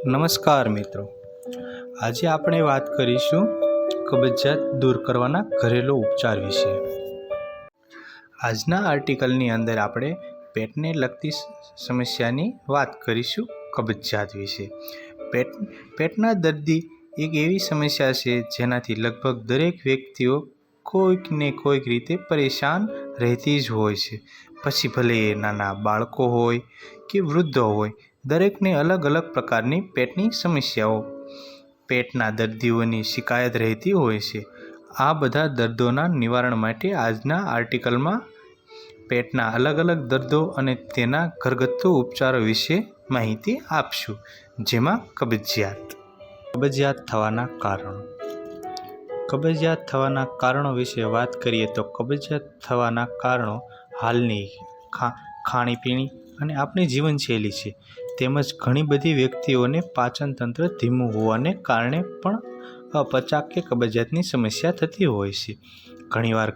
નમસ્કાર મિત્રો, આજે આપણે વાત કરીશું કબજિયાત દૂર કરવાના ઘરેલું ઉપચાર વિશે। આજના આર્ટિકલની અંદર આપણે પેટને લગતી સમસ્યાની વાત કરીશું કબજિયાત વિશે। પેટના દર્દી એક એવી સમસ્યા છે જેનાથી લગભગ દરેક વ્યક્તિઓ કોઈક ને કોઈક રીતે પરેશાન રહેતી જ હોય છે। પછી ભલે એ નાના બાળકો હોય કે વૃદ્ધો હોય, દરેકને અલગ અલગ પ્રકારની પેટની સમસ્યાઓ પેટના દર્દીઓની શિકાયત રહેતી હોય છે। આ બધા દર્દોના નિવારણ માટે આજના આર્ટિકલમાં પેટના અલગ અલગ દર્દો અને તેના ઘરગથ્થુ ઉપચારો વિશે માહિતી આપશું, જેમાં કબજિયાત થવાના કારણો। કબજિયાત થવાના કારણો વિશે વાત કરીએ તો કબજિયાત થવાના કારણો હાલની ખાણીપીણી અને આપણી જીવનશૈલી છે, તેમજ ઘણી બધી વ્યક્તિઓને પાચન તંત્ર ધીમું હોવાને કારણે પણ અપચા કે કબજિયાતની સમસ્યા થતી હોય છે। ઘણીવાર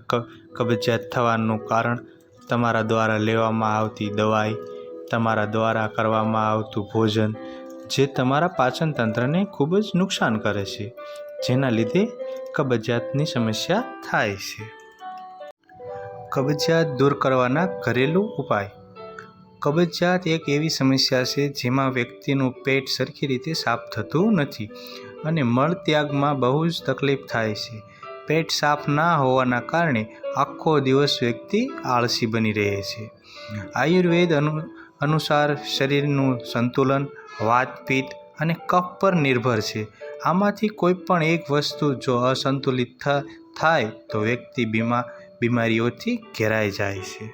કબજિયાત થવાનું કારણ તમારા દ્વારા લેવામાં આવતી દવાઈ, તમારા દ્વારા કરવામાં આવતું ભોજન, જે તમારા પાચન તંત્રને ખૂબ જ નુકસાન કરે છે, જેના લીધે કબજિયાતની સમસ્યા થાય છે। કબજિયાત દૂર કરવાના ઘરેલું ઉપાય। કબજિયાત એક એવી સમસ્યા છે જેમાં વ્યક્તિનું પેટ સરખી રીતે સાફ થતું નથી અને મળત્યાગમાં બહુ જ તકલીફ થાય છે। પેટ સાફ ના હોવાના કારણે આખો દિવસ વ્યક્તિ આળસી બની રહે છે। આયુર્વેદ અનુસાર શરીરનું સંતુલન વાત, પિત્ત અને કફ પર નિર્ભર છે। આમાંથી કોઈ પણ એક વસ્તુ જો અસંતુલિત થાય તો વ્યક્તિ બીમારીઓથી ઘેરાઈ જાય છે।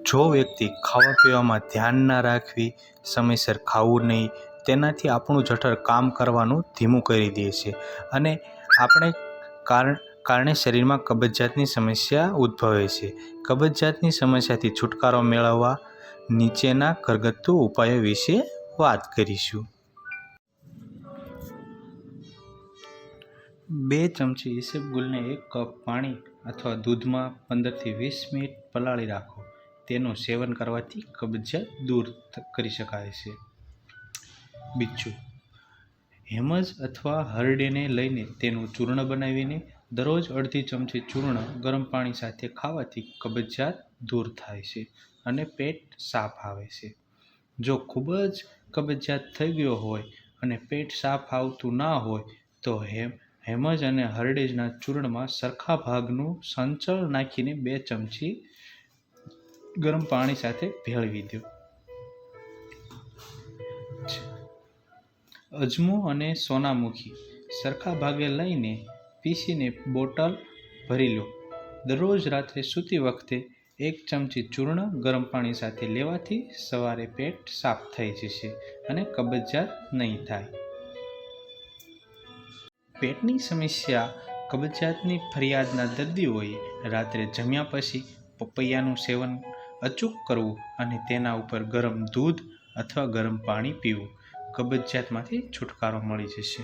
જો વ્યક્તિ ખાવા પીવામાં ધ્યાન ના રાખવી, સમયસર ખાવું નહીં, તેનાથી આપણું જઠર કામ કરવાનું ધીમું કરી દે છે અને આપણે કારણે શરીરમાં કબજિયાતની સમસ્યા ઉદ્ભવે છે। કબજિયાતની સમસ્યાથી છુટકારો મેળવવા નીચેના ઘરગથ્થુ ઉપાયો વિશે વાત કરીશું। 2 ચમચી ઈસબગુલને 1 કપ પાણી અથવા દૂધમાં 15 થી 20 મિનિટ પલાળી રાખો। તેનું સેવન કરવાથી કબજિયાત દૂર કરી શકાય છે। બીજું, હેમજ અથવા હરડેને લઈને તેનું ચૂર્ણ બનાવીને દરરોજ અડધી ચમચી ચૂર્ણ ગરમ પાણી સાથે ખાવાથી કબજિયાત દૂર થાય છે અને પેટ સાફ આવે છે। જો ખૂબ જ કબજિયાત થઈ ગયો હોય અને પેટ સાફ આવતું ના હોય તો હેમજ અને હરડેજના ચૂર્ણમાં સરખા ભાગનું સંચળ નાખીને 2 ચમચી ગરમ પાણી સાથે ભેળવી દો। અજમો અને સોનામુખી સરખા ભાગે લઈને પીસીને બોટલ ભરી લો। દરરોજ રાત્રે સૂતી વખતે 1 ચમચી ચૂર્ણ ગરમ પાણી સાથે લેવાથી સવારે પેટ સાફ થઈ જશે અને કબજિયાત નહીં થાય। પેટની સમસ્યા કબજિયાતની ફરિયાદના દર્દીઓએ રાત્રે જમ્યા પછી પપૈયાનું સેવન અચૂક કરવું અને તેના ઉપર ગરમ દૂધ અથવા ગરમ પાણી પીવું। કબજિયાતમાંથી છુટકારો મળી જશે।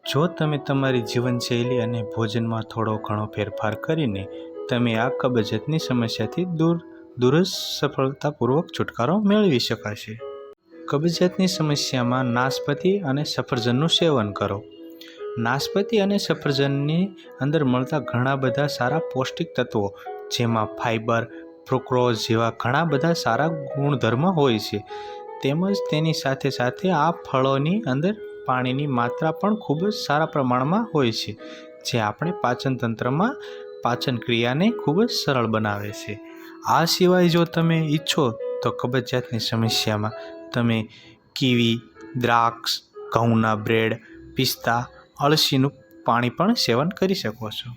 જો તમે તમારી જીવનશૈલી અને ભોજનમાં થોડો ઘણો ફેરફાર કરીને તમે આ કબજિયાતની સમસ્યાથી દૂર જ સફળતાપૂર્વક છુટકારો મેળવી શકાશે। કબજિયાતની સમસ્યામાં નાશપતી અને સફરજનનું સેવન કરો। નાશપતી અને સફરજનની અંદર મળતા ઘણા બધા સારા પૌષ્ટિક તત્વો, જેમાં ફાઇબર, ફ્રુક્ટોઝ જેવા ઘણા બધા સારા ગુણધર્મ હોય છે, તેમજ તેની સાથે સાથે આ ફળોની અંદર પાણીની માત્રા પણ ખૂબ જ સારા પ્રમાણમાં હોય છે, જે આપણે પાચન તંત્રમાં પાચન ક્રિયાને ખૂબ જ સરળ બનાવે છે। આ સિવાય જો તમે ઈચ્છો તો કબજિયાતની સમસ્યામાં તમે કીવી, દ્રાક્ષ, ઘઉંના બ્રેડ, પિસ્તા, અળસીનું પાણી પણ સેવન કરી શકો છો।